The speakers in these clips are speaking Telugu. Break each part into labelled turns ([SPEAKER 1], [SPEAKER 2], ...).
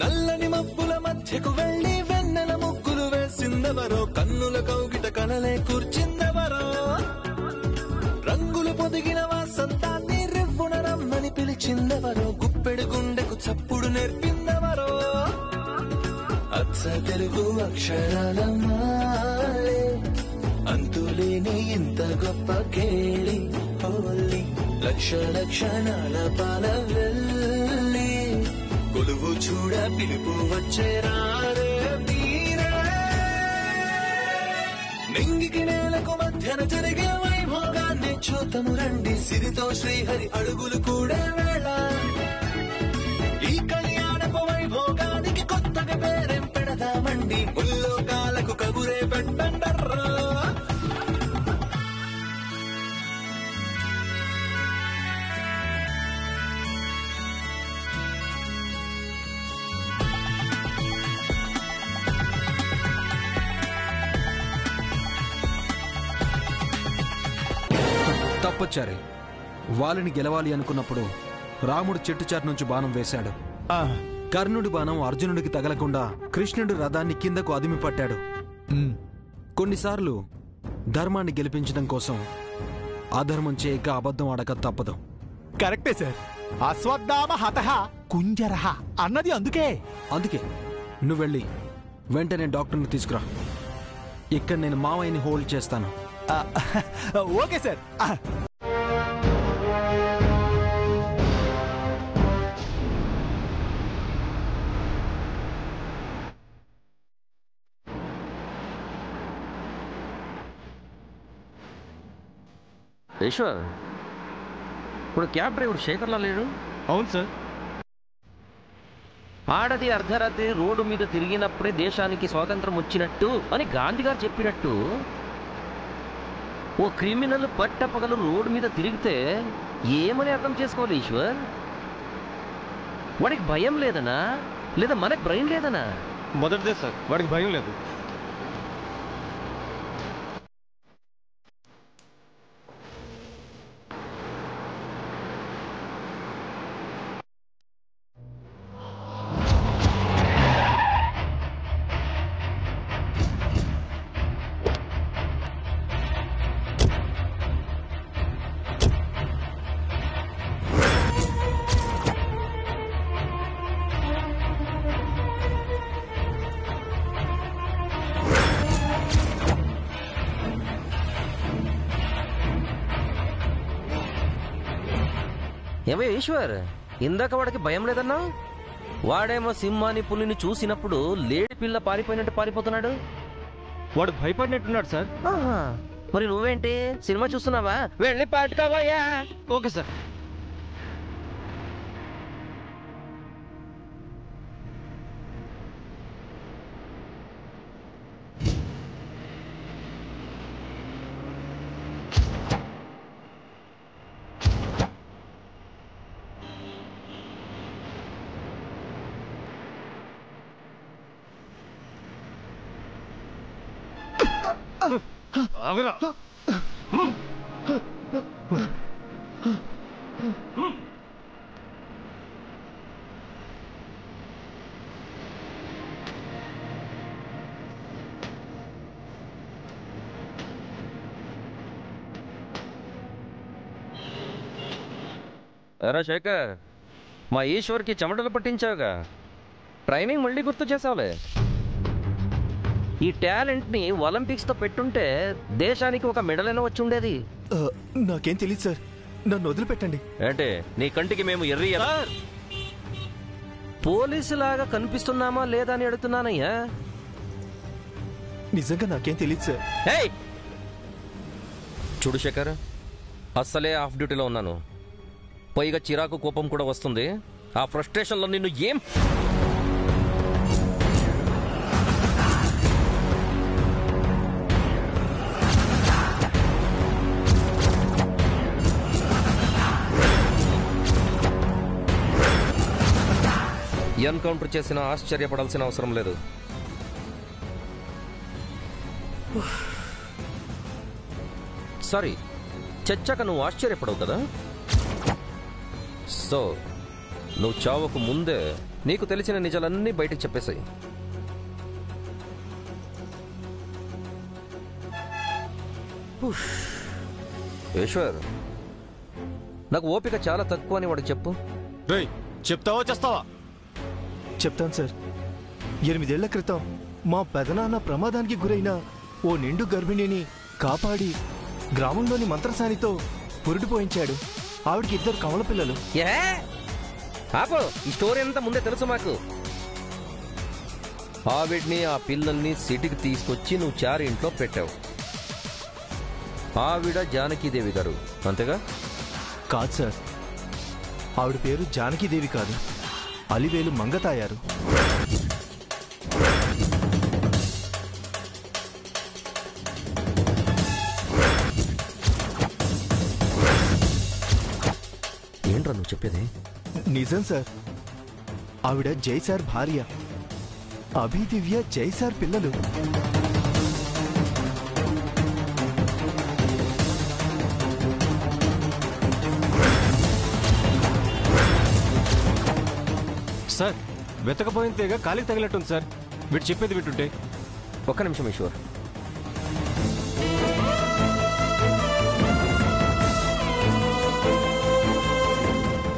[SPEAKER 1] నల్లని మబ్బుల మధ్యకు వెళ్లి వెన్నెల ముగ్గులు వేసిందెవరో, కన్నుల కౌగిట కలలే కూర్చిందెవరో, రంగులు పొదిగిన వాసంతాన్ని రివ్వున రమ్మని పిలిచిందెవరో, గుప్పెడు గుండెకు చప్పుడు నేర్పిందెవరో, అచ్చ తెలుగు అక్షరాల మాలే అంతులేని ఇంత గొప్ప కేళి హోలీ, లక్ష లక్షణాల పాల వెళ్ళి కొలువు చూడ పిలుపు వచ్చేరారే వీరే, నింగికి నేలకు మధ్యన జరిగే వైభోగాన్ని చూతము రండి, సిరితో శ్రీహరి అడుగులు కూడే వేళ, ఈ కళ్యాణపు వైభోగానికి కొత్తగా పేరేం పెడదామండి, ముల్లోకాలకు కబురే పెట్టండర్రా.
[SPEAKER 2] తప్పొచ్చారు. వాలిని గెలవాలి అనుకున్నప్పుడు రాముడు చెట్టు చాటు నుంచి బాణం వేశాడు. కర్ణుడి బాణం అర్జునుడికి తగలకుండా కృష్ణుడి రథాన్ని కిందకు అదిమి పట్టాడు. కొన్నిసార్లు ధర్మాన్ని గెలిపించడం కోసం అధర్మం చేయక అబద్ధం ఆడక తప్పదు.
[SPEAKER 3] కరెక్టే సార్. అశ్వత్థామ హతః కుంజరః అన్నది అందుకే
[SPEAKER 2] నువ్వెళ్ళి వెంటనే డాక్టర్ని తీసుకురా. ఇక్కడ నేను మావయ్యని హోల్డ్ చేస్తాను.
[SPEAKER 3] Okay sir.
[SPEAKER 4] ఈశ్వర్, ఇప్పుడు క్యాబ్ డ్రైవర్ శేఖర్లా లేడు?
[SPEAKER 3] అవును సార్.
[SPEAKER 4] ఆడది అర్ధరాత్రి రోడ్డు మీద తిరిగినప్పుడే దేశానికి స్వాతంత్రం వచ్చినట్టు అని గాంధీ గారు చెప్పినట్టు, ఓ క్రిమినల్ పట్టపగలు రోడ్డు మీద తిరిగితే ఏమని అర్థం చేసుకోవాలి ఈశ్వర్? వాడికి భయం లేదనా, లేదా మనకు భయం లేదనా?
[SPEAKER 3] మొదటిదే సార్, వాడికి భయం లేదు.
[SPEAKER 4] ఏమో ఈశ్వర్, ఇందాక వాడికి భయం లేదన్నా? వాడేమో సింహాన్ని పులిని చూసినప్పుడు లేడి పిల్ల పారిపోయినట్టు పారిపోతున్నాడు.
[SPEAKER 3] వాడు భయపడినట్టున్నాడు సార్.
[SPEAKER 4] మరి నువ్వేంటి సినిమా చూస్తున్నావా? వెళ్ళి పట్టుకోవయ్యా.
[SPEAKER 3] Okay sir.
[SPEAKER 4] ఎరా శేఖర్, మా ఈశ్వర్కి చెమటలు పట్టించావుగా, ట్రైనింగ్ మళ్ళీ గుర్తు చేసావులే. ఈ టాలెంట్ని ఒలింపిక్స్తో పెట్టుంటే దేశానికి ఒక మెడల్ అయినా వచ్చి ఉండేది.
[SPEAKER 3] నాకేం తెలియదు సార్, నన్ను వదిలిపెట్టండి.
[SPEAKER 4] ఏంటి నీ కంటికి మేము ఎర్రి పోలీసులాగా కనిపిస్తున్నామా లేదా అని అడుగుతున్నానయ్యా.
[SPEAKER 3] నిజంగా నాకేం తెలియదు సార్.
[SPEAKER 4] చూడు శేఖర్, అస్సలే ఆఫ్ డ్యూటీలో ఉన్నాను, పైగా చిరాకు కోపం కూడా వస్తుంది. ఆ ఫ్రస్ట్రేషన్లో నిన్ను ఏం ఎన్కౌంటర్ చేసినా ఆశ్చర్యపడాల్సిన అవసరం లేదు. సారీ, చచ్చాక నువ్వు ఆశ్చర్యపడవు కదా. సో నువ్వు చావకు ముందే నీకు తెలిసిన నిజాలన్నీ బయటకు చెప్పేశాయి. ఈశ్వర్, నాకు ఓపిక చాలా తక్కువ అని వాడికి చెప్పు.
[SPEAKER 3] రేయ్, చెప్తావా చేస్తావా? చెప్తాను సార్. 8 ఏళ్ల క్రితం మా పెదనాన్న ప్రమాదానికి గురైన ఓ నిండు గర్భిణిని కాపాడి గ్రామంలోని మంత్రసానితో పురుడు పోయించాడు. ఆవిడికి 2 కమల పిల్లలు.
[SPEAKER 4] ఏ ఆపో, ఈ స్టోరీ అంతా ముందే తెలుసు మాకు. ఆవిడ్ని ఆ పిల్లల్ని సిటీకి తీసుకొచ్చి నువ్వు చారి ఇంట్లో పెట్టావు. ఆవిడ జానకీదేవి గారు అంతేగా?
[SPEAKER 3] కాదు సార్, ఆవిడ పేరు జానకీదేవి కాదు, అలివేలు మంగతాయారు.
[SPEAKER 4] ఏంట్రా నువ్వు చెప్పేది?
[SPEAKER 3] నిజం సార్. ఆవిడ జైసార్ భార్య, అభిదివ్య జైసార్ పిల్లలు.
[SPEAKER 5] సార్, వెతకపోయిన తీగ కాలికి తగిలట్టుంది సార్. వీడు చెప్పేది వింటుంటే.
[SPEAKER 4] ఒక్క నిమిషం ఈశ్వర్.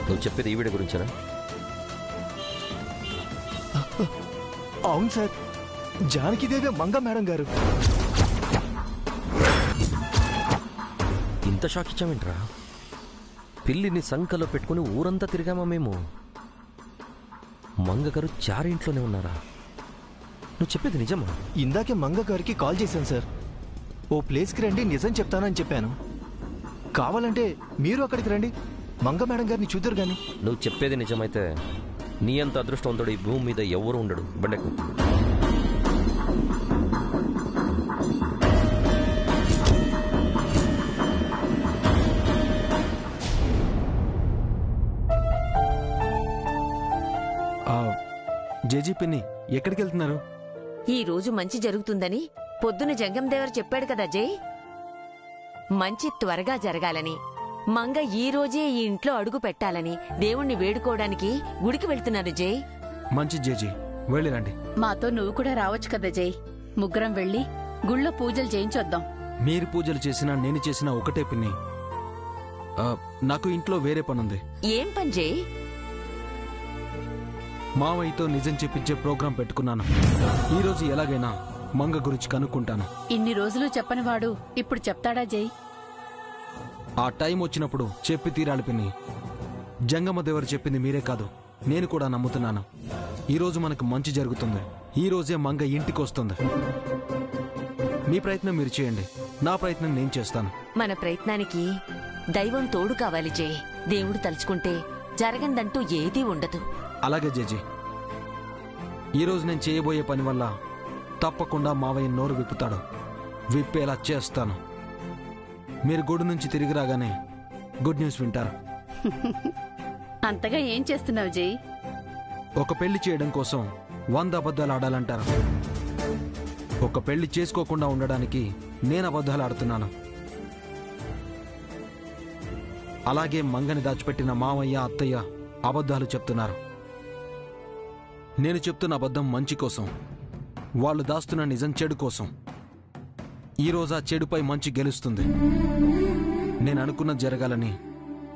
[SPEAKER 4] నువ్వు చెప్పేది ఈవిడ గురించేనా?
[SPEAKER 3] అవును సార్, జానకీదేవి మంగ మేడం గారు.
[SPEAKER 4] ఇంత షాక్ ఇచ్చామేంట్రా? పిల్లిని సంకలో పెట్టుకుని ఊరంతా తిరిగామా మేము. మంగగారు చారింట్లోనే ఉన్నారా? నువ్వు చెప్పేది నిజమా?
[SPEAKER 3] ఇందాకే మంగ గారికి కాల్ చేశాను సార్. ఓ ప్లేస్కి రండి, నిజం చెప్తానని చెప్పాను. కావాలంటే మీరు అక్కడికి రండి, మంగ మేడం గారిని చూద్దరు గాని.
[SPEAKER 4] నువ్వు చెప్పేది నిజమైతే నీ అంత అదృష్టవంతుడు ఈ భూమి మీద ఎవరు ఉండడు. బండకు.
[SPEAKER 2] జేజీ పిన్ని, ఎక్కడికి వెళ్తున్నారు?
[SPEAKER 6] ఈ రోజు మంచి జరుగుతుందని పొద్దున జంగం దేవర్ చెప్పాడు కదా జై. మంచి త్వరగా జరగాలని, మంగ ఈ రోజే ఈ ఇంట్లో అడుగు పెట్టాలని దేవుణ్ణి వేడుకోవడానికి గుడికి వెళ్తున్నారు జై.
[SPEAKER 2] మంచి జేజీ, వెళ్ళిరండి.
[SPEAKER 7] మాతో నువ్వు కూడా రావచ్చు కదా జై. ముగ్గురం వెళ్ళి గుళ్ళో పూజలు చేయించొద్దాం.
[SPEAKER 2] మీరు పూజలు చేసినా నేను చేసినా ఒకటే పిన్ని. నాకు ఇంట్లో వేరే పనుంది.
[SPEAKER 6] ఏం పని జై?
[SPEAKER 2] మావయ్యతో నిజం చెప్పించే ప్రోగ్రాం పెట్టుకున్నాను. ఈ రోజు ఎలాగైనా మంగ గురించి కనుక్కుంటాను.
[SPEAKER 7] ఇన్ని రోజులు చెప్పనివాడు ఇప్పుడు చెప్తాడా జై?
[SPEAKER 2] ఆ టైం వచ్చినప్పుడు చెప్పి తీరాలి పిన్ని. జంగమదేవరు చెప్పింది మీరే కాదు, నేను కూడా నమ్ముతున్నాను. ఈ రోజు మనకు మంచి జరుగుతుంది. ఈ రోజే మంగ ఇంటికి వస్తుంది. మీ ప్రయత్నం మీరు చేయండి, నా ప్రయత్నం నేను చేస్తాను.
[SPEAKER 6] మన ప్రయత్నానికి దైవం తోడు కావాలి జై. దేవుడు తలుచుకుంటే జరగందంటూ ఏదీ ఉండదు.
[SPEAKER 2] అలాగే జేజీ, ఈరోజు నేను చేయబోయే పని వల్ల తప్పకుండా మావయ్య నోరు విప్పుతాడు. విప్పేలా చేస్తాను. మీరు గుడి నుంచి తిరిగి రాగానే గుడ్ న్యూస్ వింటారు.
[SPEAKER 7] అంతగా ఏం చేస్తున్నావు జై?
[SPEAKER 2] ఒక పెళ్లి చేయడం కోసం 100 అబద్ధాలు ఆడాలంటారు. ఒక పెళ్లి చేసుకోకుండా ఉండడానికి నేను అబద్ధాలు ఆడుతున్నాను. అలాగే మంగని దాచిపెట్టిన మావయ్య అత్తయ్య అబద్ధాలు చెప్తున్నారు. నేను చెప్తున్న అబద్ధం మంచి కోసం, వాళ్ళు దాస్తున్న నిజం చెడు కోసం. ఈరోజు ఆ చెడుపై మంచి గెలుస్తుంది. నేను అనుకున్నది జరగాలని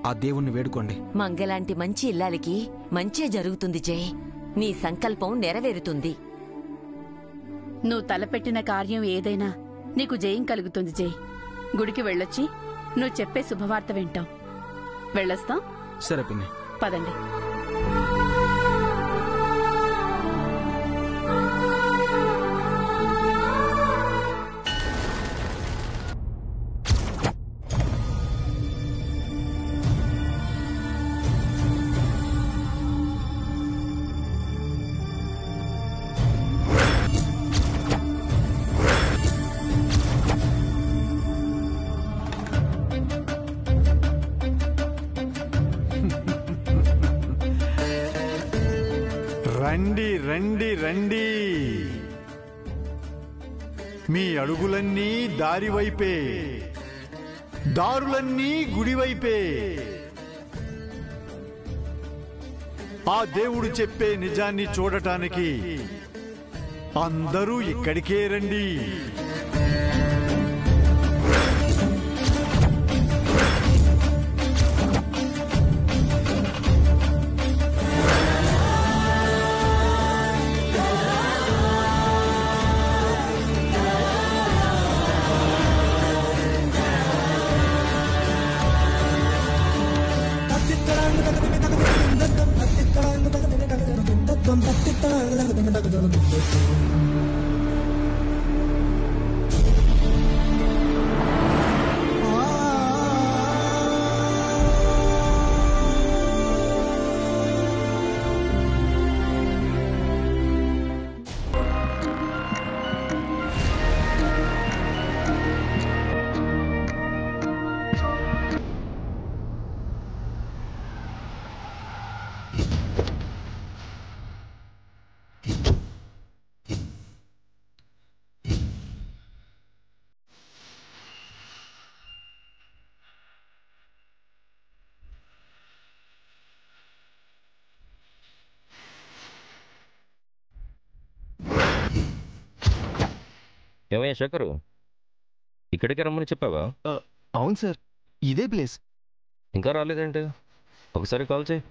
[SPEAKER 2] ఆ దేవుణ్ణి వేడుకోండి.
[SPEAKER 6] మంగలాంటి మంచి ఇల్లాలికి మంచే జరుగుతుంది జై. నీ సంకల్పం నెరవేరుతుంది.
[SPEAKER 7] నువ్వు తలపెట్టిన కార్యం ఏదైనా నీకు జయం కలుగుతుంది జై. గుడికి వెళ్ళొచ్చి నువ్వు చెప్పే శుభవార్త వింటాం. వెళ్ళొస్తాం.
[SPEAKER 2] సరే పిన్ని,
[SPEAKER 7] పదండి.
[SPEAKER 8] రండి రండి రండి, మీ అడుగులన్నీ దారివైపే, దారులన్నీ గుడివైపే. ఆ దేవుడు చెప్పే నిజాన్ని చూడటానికి అందరూ ఇక్కడికే రండి.
[SPEAKER 4] ఏమయ్యా శేఖరు, ఇక్కడికి రమ్మని చెప్పావా?
[SPEAKER 3] అవును సార్, ఇదే ప్లేస్.
[SPEAKER 4] ఇంకా రాలేదేంటి? ఒకసారి కాల్ చేయి.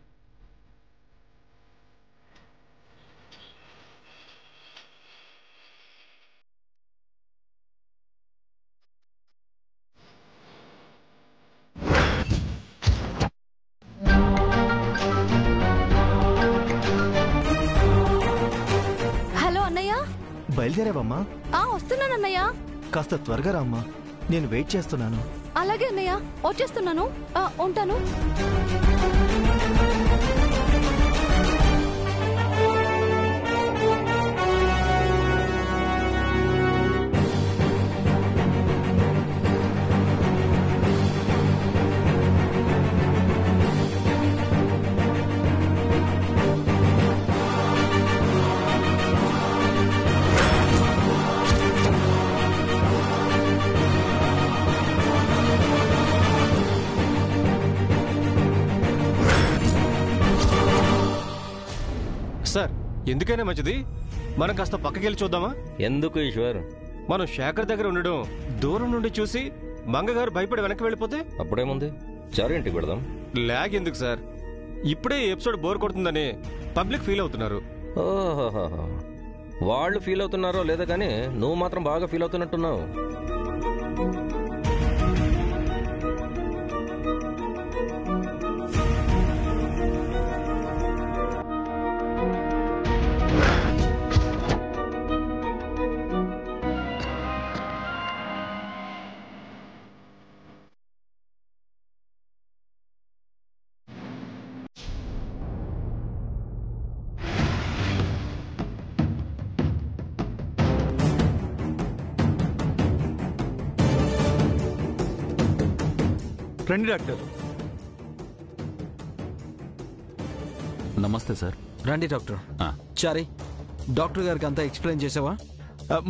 [SPEAKER 9] హలో అన్నయ్య.
[SPEAKER 3] బయలుదేరావమ్మా?
[SPEAKER 9] వస్తున్నానన్నయ్య.
[SPEAKER 3] కాస్త త్వరగా రామ్మా, నేను వెయిట్ చేస్తున్నాను.
[SPEAKER 9] అలాగే అన్నయ్య, వచ్చేస్తున్నాను. ఉంటాను.
[SPEAKER 5] సార్, ఎందుకైనా మంచిది మనం కాస్త పక్కకెళ్ళి చూద్దామా?
[SPEAKER 4] ఎందుకు ఈశ్వర్?
[SPEAKER 5] మనం శేఖర్ దగ్గర ఉండడం దూరం నుండి చూసి మంగగారు భయపడి వెనక్కి వెళ్ళిపోతే
[SPEAKER 4] అప్పుడేముంది, చారు ఇంటికి పెడదాం.
[SPEAKER 5] లాగ్ ఎందుకు సార్? ఇప్పుడే ఎపిసోడ్ బోర్ కొడుతుందని పబ్లిక్ ఫీల్ అవుతున్నారు.
[SPEAKER 4] ఓహో, వాళ్ళు ఫీల్ అవుతున్నారో లేదో కానీ నువ్వు మాత్రం బాగా ఫీల్ అవుతున్నట్టున్నావు.
[SPEAKER 8] రండి డాక్టర్.
[SPEAKER 2] నమస్తే సార్. రండి డాక్టర్. చారి, డాక్టర్ గారికి అంతా ఎక్స్ప్లెయిన్ చేసావా?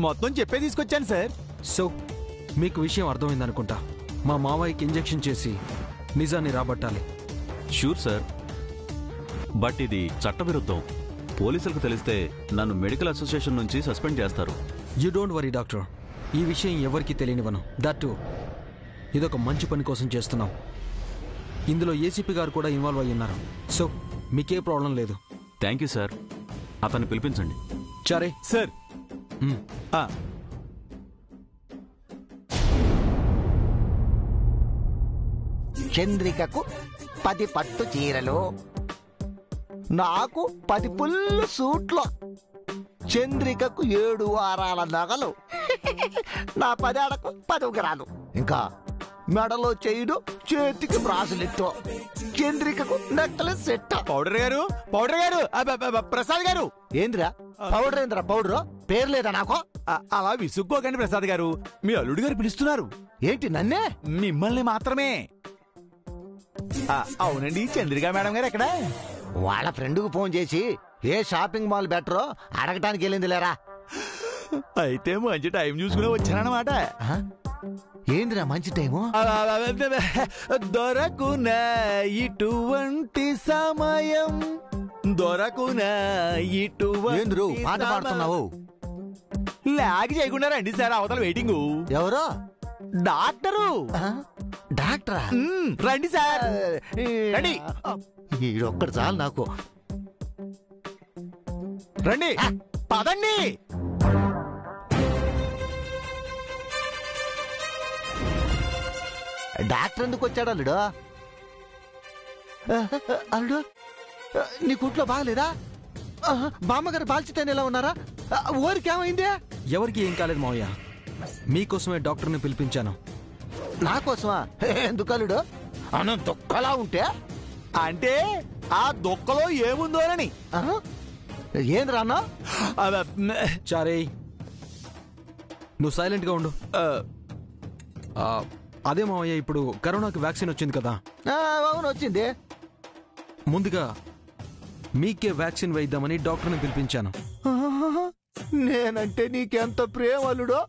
[SPEAKER 8] మొత్తం చెప్పే తీసుకొచ్చాను సార్.
[SPEAKER 2] సో మీకు విషయం అర్థమైందనుకుంటా. మా మావయ్యకి ఇంజెక్షన్ చేసి నిజాన్ని రాబట్టాలి.
[SPEAKER 10] షూర్ సార్, బట్ ఇది చట్టవిరుద్ధం. పోలీసులకు తెలిస్తే నన్ను మెడికల్ అసోసియేషన్ నుంచి సస్పెండ్ చేస్తారు.
[SPEAKER 2] యూ డోంట్ వరీ డాక్టర్, ఈ విషయం ఎవరికి తెలియనివ్వను. దట్టు ఇదొక మంచి పని కోసం చేస్తున్నాం. ఇందులో ఏసీపీ గారు కూడా ఇన్వాల్వ్ అయ్యి ఉన్నారు. సో మీకే ప్రాబ్లం లేదు.
[SPEAKER 10] Thank you sir. అతన్ని పిలిపించండి.
[SPEAKER 2] చారే
[SPEAKER 8] సార్.
[SPEAKER 11] చంద్రికకు 10 పట్టు చీరలు, నాకు 10 పుల్లు సూట్లు, చంద్రికకు 7 వారాల నగలు, నా 10 ఏళ్లకు 10 గ్రాలు, ఇంకా మెడలో చేయుడు, చేతికి బ్రాసులెట్టు, చంద్రికకు నెక్లెస్ సెట్.
[SPEAKER 8] పౌడర్ గారు, పౌడర్ గారు, ప్రసాద్ గారు.
[SPEAKER 11] ఏంద్రా పౌడర్? ఏంద్రా పౌడర్? పేరు లేదా నాకు?
[SPEAKER 8] అలా విసుక్కోకండి ప్రసాద్ గారు, మీ అల్లుడు గారు పిలుస్తున్నారు.
[SPEAKER 11] ఏంటి నన్నే?
[SPEAKER 8] మిమ్మల్ని మాత్రమే. అవునండి, చంద్రిక మేడం గారు ఎక్కడ?
[SPEAKER 11] వాళ్ళ ఫ్రెండ్కు ఫోన్ చేసి ఏ షాపింగ్ మాల్ బెటరో అడగటానికి వెళ్ళింది లేరా.
[SPEAKER 8] అయితే మంచి టైం చూసుకుని వచ్చానన్నమాట.
[SPEAKER 11] ఏందిరా మంచి టైము?
[SPEAKER 8] దొరకున ఇటువంటి సమయం దొరకునా ఇటు
[SPEAKER 11] ఏంద్రు పాట పాడుతున్నావు?
[SPEAKER 8] లాగి చేయకుండా రండి సార్, అవతల వెయిటింగ్.
[SPEAKER 11] ఎవరో
[SPEAKER 8] డాక్టరు.
[SPEAKER 11] డాక్టరా?
[SPEAKER 8] రండి సార్, రండి.
[SPEAKER 11] ఈడొక్కడు చాలు నాకు.
[SPEAKER 8] రండి, పదండి.
[SPEAKER 11] డాక్టర్ ఎందుకు వచ్చాడు అల్లుడు? అల్లుడు నీ కుట్లో బాగలేదా? బామ్మగారు బాల్చితేనే ఎలా ఉన్నారా? ఊరికి ఏమైందే?
[SPEAKER 2] ఎవరికి ఏం కాలేదు మావయ్య, మీకోసమే డాక్టర్ని పిలిపించాను.
[SPEAKER 11] నా కోసమా? ఎందుకు అల్లుడు? అన్న దుఃఖలా ఉంటే
[SPEAKER 8] అంటే ఆ దుఃఖలో ఏముందోనని.
[SPEAKER 11] ఏంది రాన్నా?
[SPEAKER 2] చారే నువ్వు సైలెంట్గా ఉండు. అదే మావయ్య, ఇప్పుడు కరోనాకి వ్యాక్సిన్ వచ్చింది కదా?
[SPEAKER 11] అవును వచ్చింది.
[SPEAKER 2] ముందుగా మీకే వ్యాక్సిన్ వేద్దామని డాక్టర్ని పిలిపించాను.
[SPEAKER 11] నేనంటే నీకెంత ప్రేమ అల్లుడో.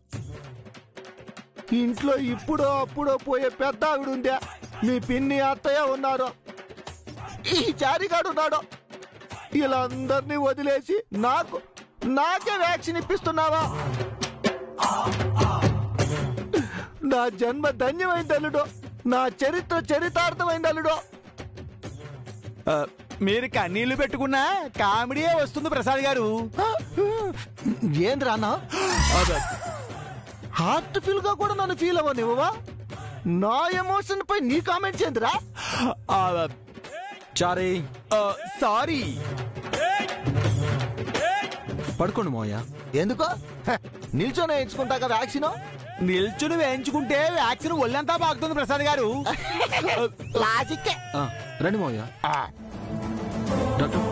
[SPEAKER 11] ఇంట్లో ఇప్పుడో అప్పుడో పోయే పెద్ద ఆవిడ ఉందే, మీ పిన్ని అత్తయ్య ఉన్నారు, ఈ చారిగాడు ఉన్నాడు. ఇలా అందరినీ వదిలేసి నాకే వ్యాక్సిన్ ఇప్పిస్తున్నావా? నా జన్మ ధన్యమైంది అల్లుడో, నా చరిత్ర చరితార్థమైంది అల్లుడో.
[SPEAKER 8] మీరు కన్నీళ్లు పెట్టుకున్నా కామెడీయే వస్తుంది ప్రసాద్ గారు.
[SPEAKER 11] ఏంద్రా అన్న? హార్ట్ ఫీల్ గా కూడా నన్ను ఫీల్ అవ్వనివ్వవా? నా ఎమోషన్ పై నీ కామెంట్స్ ఏంద్రా?
[SPEAKER 2] చారే
[SPEAKER 8] సారీ.
[SPEAKER 2] పడుకోండి మావయ్య.
[SPEAKER 11] ఎందుకో నిల్చొని వేయించుకుంటాక వ్యాక్సిన్?
[SPEAKER 8] నిల్చుని వేయించుకుంటే వ్యాక్సిన్ ఒళ్ళంతా బాగుతుంది ప్రసాద్ గారు.
[SPEAKER 11] లాజిక్.
[SPEAKER 2] రండి మావయ్య. డాక్టర్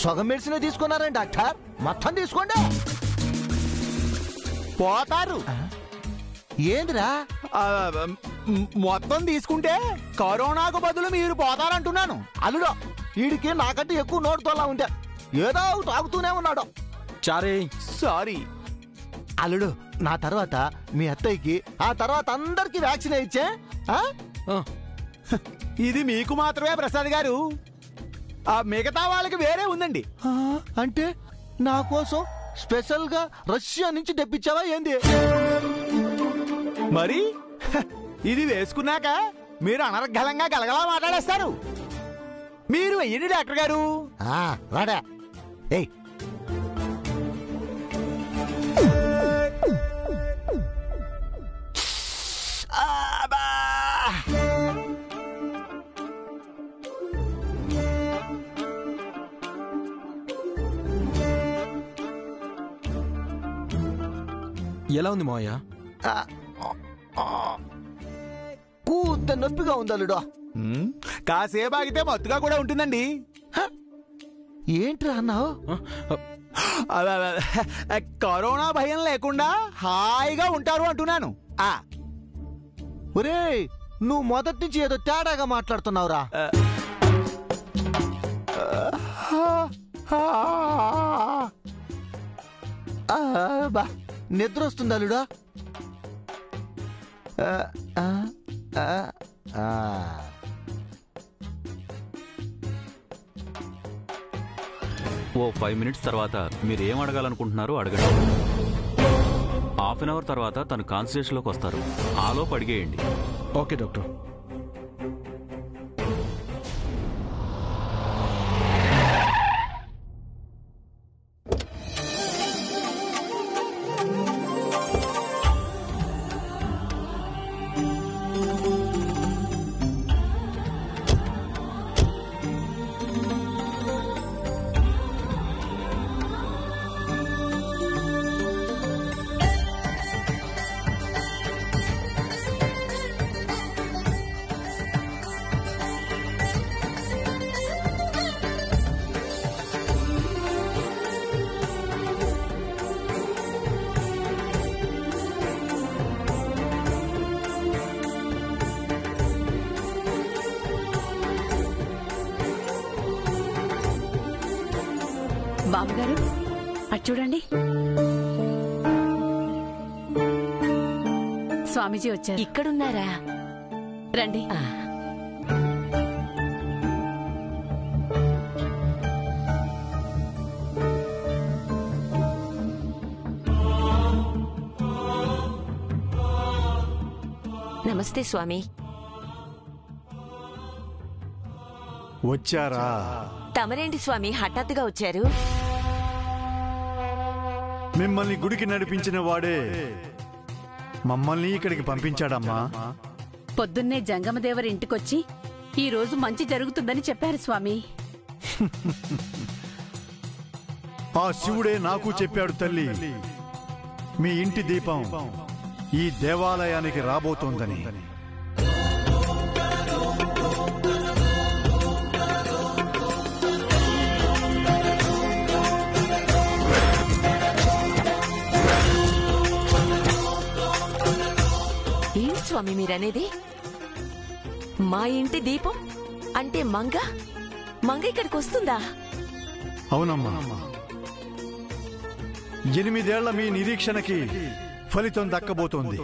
[SPEAKER 11] సగం మెడిసిన్ తీసుకున్నారండి డాక్టర్, మొత్తం తీసుకోండి.
[SPEAKER 8] పోతారు.
[SPEAKER 11] ఏందిరా?
[SPEAKER 8] మొత్తం తీసుకుంటే కరోనాకు బదులు మీరు పోతారంటున్నాను.
[SPEAKER 11] అల్లుడు వీడికి నాకంటే ఎక్కువ నోటుతోలా ఉంటే ఏదో తాగుతూనే ఉన్నాడు.
[SPEAKER 2] చారే
[SPEAKER 8] సారీ.
[SPEAKER 11] అల్లుడు నా తర్వాత మీ అత్తయ్యకి, ఆ తర్వాత అందరికి వ్యాక్సిన్ ఇచ్చే.
[SPEAKER 8] ఇది మీకు మాత్రమే ప్రసాద్ గారు, ఆ మిగతా వాళ్ళకి వేరే ఉందండి.
[SPEAKER 11] అంటే నా కోసం స్పెషల్ గా రష్యా నుంచి తెప్పించావా ఏంది?
[SPEAKER 8] మరి ఇది వేసుకున్నాక మీరు అనర్గళంగా గలగలా మాట్లాడేస్తారు. మీరు వెయ్యండి డాక్టర్ గారు.
[SPEAKER 11] రాడా? ఏయ్
[SPEAKER 2] ఎలా ఉంది మావయ్య?
[SPEAKER 11] కూత నొప్పిగా ఉంది అల్లుడు.
[SPEAKER 8] కాసేపు ఆగితే మత్తుగా కూడా ఉంటుందండి.
[SPEAKER 11] ఏంట్రా అన్నావు?
[SPEAKER 8] కరోనా భయం లేకుండా హాయిగా ఉంటారు అంటున్నాను.
[SPEAKER 11] ఒరేయ్ నువ్వు మొదటి నుంచి ఏదో తేడాగా మాట్లాడుతున్నావురా. నిద్ర వస్తుంది అల్లుడా.
[SPEAKER 10] ఓ 5 మినిట్స్ తర్వాత మీరు ఏం అడగాలనుకుంటున్నారో అడగండి. హాఫ్ అన్ అవర్ తర్వాత తను కాన్సన్ట్రేషన్లోకి వస్తారు, ఆలోపు అడిగేయండి.
[SPEAKER 2] Okay doctor.
[SPEAKER 7] బామ్మగారు అటు చూడండి, స్వామీజీ వచ్చారు.
[SPEAKER 6] ఇక్కడున్నారా?
[SPEAKER 7] రండి.
[SPEAKER 6] నమస్తే స్వామి.
[SPEAKER 8] వచ్చారా?
[SPEAKER 6] తమరేంటి స్వామి హఠాత్తుగా వచ్చారు?
[SPEAKER 8] మిమ్మల్ని గుడికి నడిపించిన వాడే మమ్మల్ని ఇక్కడికి పంపించాడమ్మా.
[SPEAKER 7] పొద్దున్నే జంగమదేవరి ఇంటికొచ్చి ఈ రోజు మంచి జరుగుతుందని చెప్పారు స్వామి.
[SPEAKER 8] ఆ శివుడే నాకు చెప్పాడు తల్లి, మీ ఇంటి దీపం ఈ దేవాలయానికి రాబోతోందని.
[SPEAKER 6] ఏంటి స్వామి మీరనేది? మా ఇంటి దీపం అంటే మంగ ఇక్కడికి వస్తుందా?
[SPEAKER 8] అవునమ్మా, 8 ఏళ్ల మీ నిరీక్షణకి ఫలితం దక్కబోతోంది.